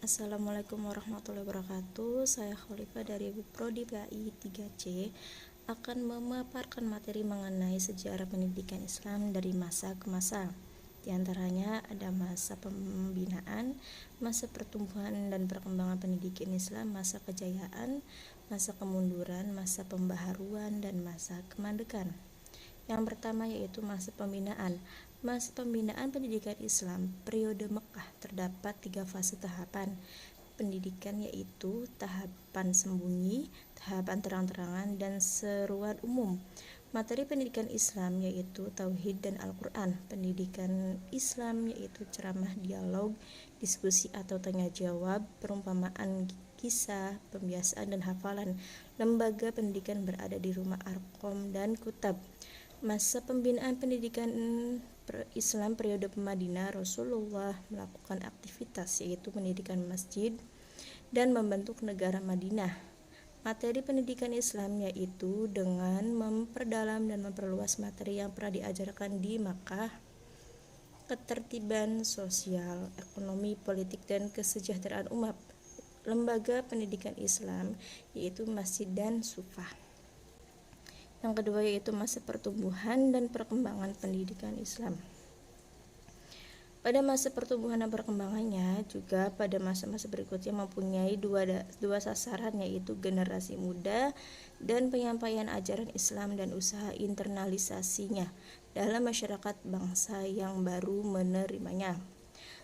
Assalamualaikum warahmatullahi wabarakatuh. Saya Khalifah dari Prodi PAI 3C akan memaparkan materi mengenai sejarah pendidikan Islam dari masa ke masa. Di antaranya ada masa pembinaan, masa pertumbuhan dan perkembangan pendidikan Islam, masa kejayaan, masa kemunduran, masa pembaharuan, dan masa kemandekan. Yang pertama yaitu masa pembinaan. Masa pembinaan pendidikan Islam periode Mekah terdapat 3 fase tahapan pendidikan, yaitu tahapan sembunyi, tahapan terang-terangan, dan seruan umum. Materi pendidikan Islam yaitu Tauhid dan Al-Quran. Pendidikan Islam yaitu ceramah, dialog, diskusi atau tanya jawab, perumpamaan, kisah, pembiasaan, dan hafalan. Lembaga pendidikan berada di rumah Arqam dan Kutab. Masa pembinaan pendidikan Islam periode Madinah, Rasulullah melakukan aktivitas yaitu mendirikan masjid dan membentuk negara Madinah. Materi pendidikan Islam yaitu dengan memperdalam dan memperluas materi yang pernah diajarkan di Makkah, ketertiban sosial, ekonomi, politik, dan kesejahteraan umat. Lembaga pendidikan Islam yaitu masjid dan sufah. Yang kedua yaitu masa pertumbuhan dan perkembangan pendidikan Islam. Pada masa pertumbuhan dan perkembangannya juga pada masa-masa berikutnya mempunyai dua sasaran, yaitu generasi muda dan penyampaian ajaran Islam dan usaha internalisasinya dalam masyarakat bangsa yang baru menerimanya.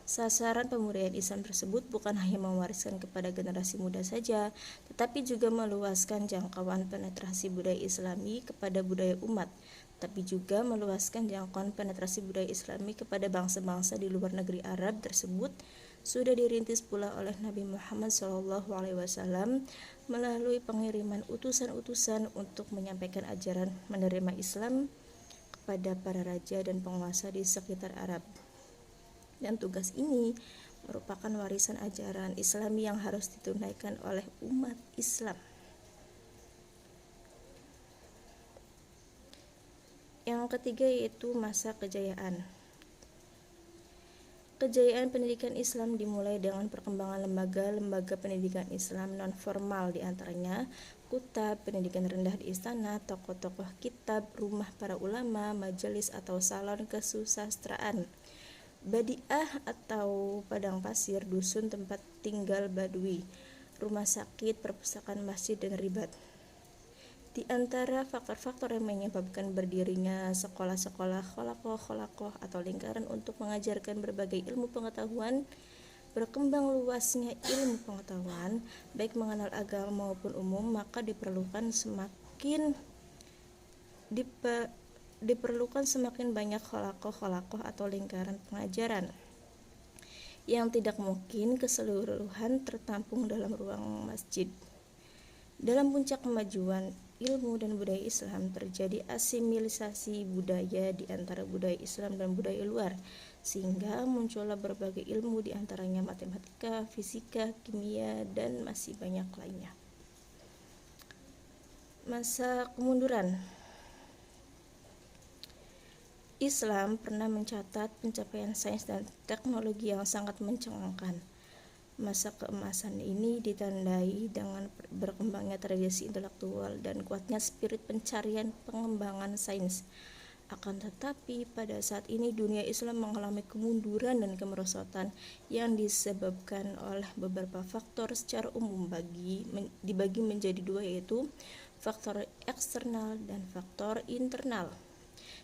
Sasaran pembudayaan Islam tersebut bukan hanya mewariskan kepada generasi muda saja, tetapi juga meluaskan jangkauan penetrasi budaya Islami kepada budaya umat, tapi juga meluaskan jangkauan penetrasi budaya Islami kepada bangsa-bangsa di luar negeri Arab tersebut sudah dirintis pula oleh Nabi Muhammad SAW melalui pengiriman utusan-utusan untuk menyampaikan ajaran menerima Islam kepada para raja dan penguasa di sekitar Arab. Dan tugas ini merupakan warisan ajaran Islami yang harus ditunaikan oleh umat Islam. Yang ketiga yaitu masa kejayaan. Kejayaan pendidikan Islam dimulai dengan perkembangan lembaga-lembaga pendidikan Islam non-formal, diantaranya kutab, pendidikan rendah di istana, tokoh-tokoh kitab, rumah para ulama, majelis atau salon kesusastraan, badiah atau padang pasir, dusun tempat tinggal badui, rumah sakit, perpustakaan, masjid, dan ribat. Di antara faktor-faktor yang menyebabkan berdirinya sekolah-sekolah kholaqoh atau lingkaran untuk mengajarkan berbagai ilmu pengetahuan, berkembang luasnya ilmu pengetahuan baik mengenal agama maupun umum, maka diperlukan semakin banyak kholaqoh atau lingkaran pengajaran yang tidak mungkin keseluruhan tertampung dalam ruang masjid. Dalam puncak kemajuan ilmu dan budaya Islam, terjadi asimilisasi budaya di antara budaya Islam dan budaya luar, sehingga muncullah berbagai ilmu, di antaranya matematika, fisika, kimia, dan masih banyak lainnya. Masa kemunduran. Islam pernah mencatat pencapaian sains dan teknologi yang sangat mencengangkan. Masa keemasan ini ditandai dengan berkembangnya tradisi intelektual dan kuatnya spirit pencarian pengembangan sains. Akan tetapi pada saat ini dunia Islam mengalami kemunduran dan kemerosotan yang disebabkan oleh beberapa faktor secara umum dibagi menjadi dua, yaitu faktor eksternal dan faktor internal.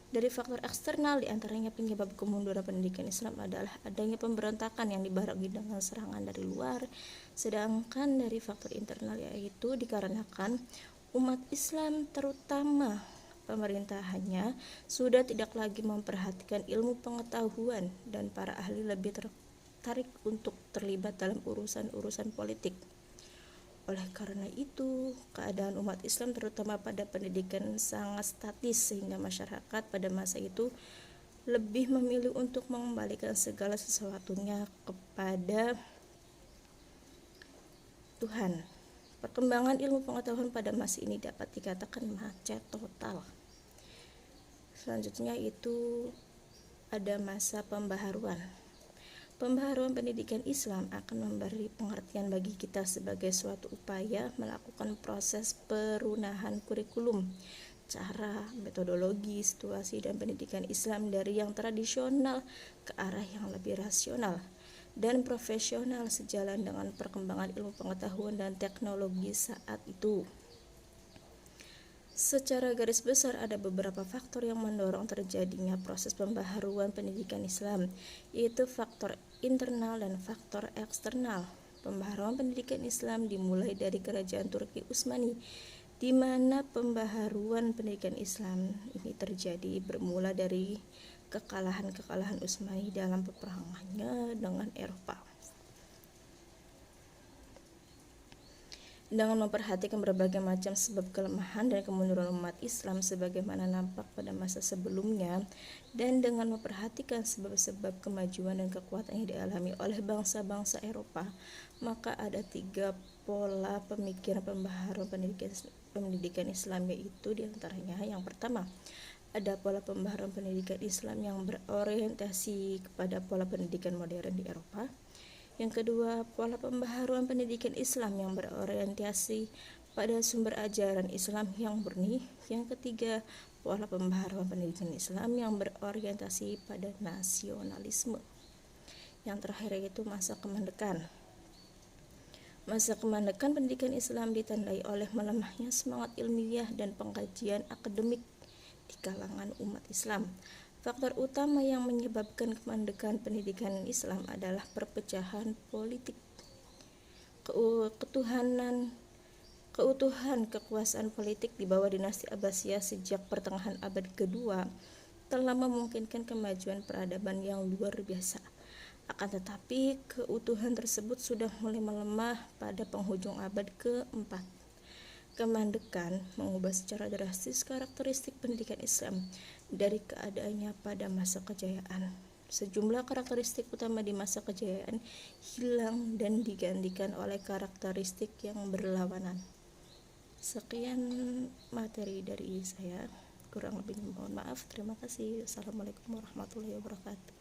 Dari faktor eksternal diantaranya penyebab kemunduran pendidikan Islam adalah adanya pemberontakan yang dibarengi dengan serangan dari luar, sedangkan dari faktor internal yaitu dikarenakan umat Islam terutama pemerintahannya sudah tidak lagi memperhatikan ilmu pengetahuan dan para ahli lebih tertarik untuk terlibat dalam urusan-urusan politik. Oleh karena itu, keadaan umat Islam terutama pada pendidikan sangat statis, sehingga masyarakat pada masa itu lebih memilih untuk mengembalikan segala sesuatunya kepada Tuhan. Perkembangan ilmu pengetahuan pada masa ini dapat dikatakan macet total. Selanjutnya itu ada masa pembaharuan. Pembaharuan pendidikan Islam akan memberi pengertian bagi kita sebagai suatu upaya melakukan proses perubahan kurikulum, cara, metodologi, situasi, dan pendidikan Islam dari yang tradisional ke arah yang lebih rasional dan profesional sejalan dengan perkembangan ilmu pengetahuan dan teknologi saat itu. Secara garis besar ada beberapa faktor yang mendorong terjadinya proses pembaharuan pendidikan Islam, yaitu faktor internal dan faktor eksternal. Pembaharuan pendidikan Islam dimulai dari Kerajaan Turki Utsmani, di mana pembaharuan pendidikan Islam ini terjadi bermula dari kekalahan Utsmani dalam peperangannya dengan Eropa. Dengan memperhatikan berbagai macam sebab kelemahan dan kemunduran umat Islam sebagaimana nampak pada masa sebelumnya, dan dengan memperhatikan sebab-sebab kemajuan dan kekuatan yang dialami oleh bangsa-bangsa Eropa, maka ada 3 pola pemikiran pembaharuan pendidikan Islam, yaitu diantaranya yang pertama, ada pola pembaharuan pendidikan Islam yang berorientasi kepada pola pendidikan modern di Eropa. Yang kedua, pola pembaharuan pendidikan Islam yang berorientasi pada sumber ajaran Islam yang murni. Yang ketiga, pola pembaharuan pendidikan Islam yang berorientasi pada nasionalisme. Yang terakhir yaitu masa kemandekan. Masa kemandekan pendidikan Islam ditandai oleh melemahnya semangat ilmiah dan pengkajian akademik di kalangan umat Islam. Faktor utama yang menyebabkan kemandekan pendidikan Islam adalah perpecahan politik, keutuhan kekuasaan politik di bawah dinasti Abbasiyah sejak pertengahan abad kedua telah memungkinkan kemajuan peradaban yang luar biasa. Akan tetapi, keutuhan tersebut sudah mulai melemah pada penghujung abad keempat. Kemandekan mengubah secara drastis karakteristik pendidikan Islam dari keadaannya pada masa kejayaan. Sejumlah karakteristik utama di masa kejayaan hilang dan digantikan oleh karakteristik yang berlawanan. Sekian materi dari saya, kurang lebihnya mohon maaf. Terima kasih. Assalamualaikum warahmatullahi wabarakatuh.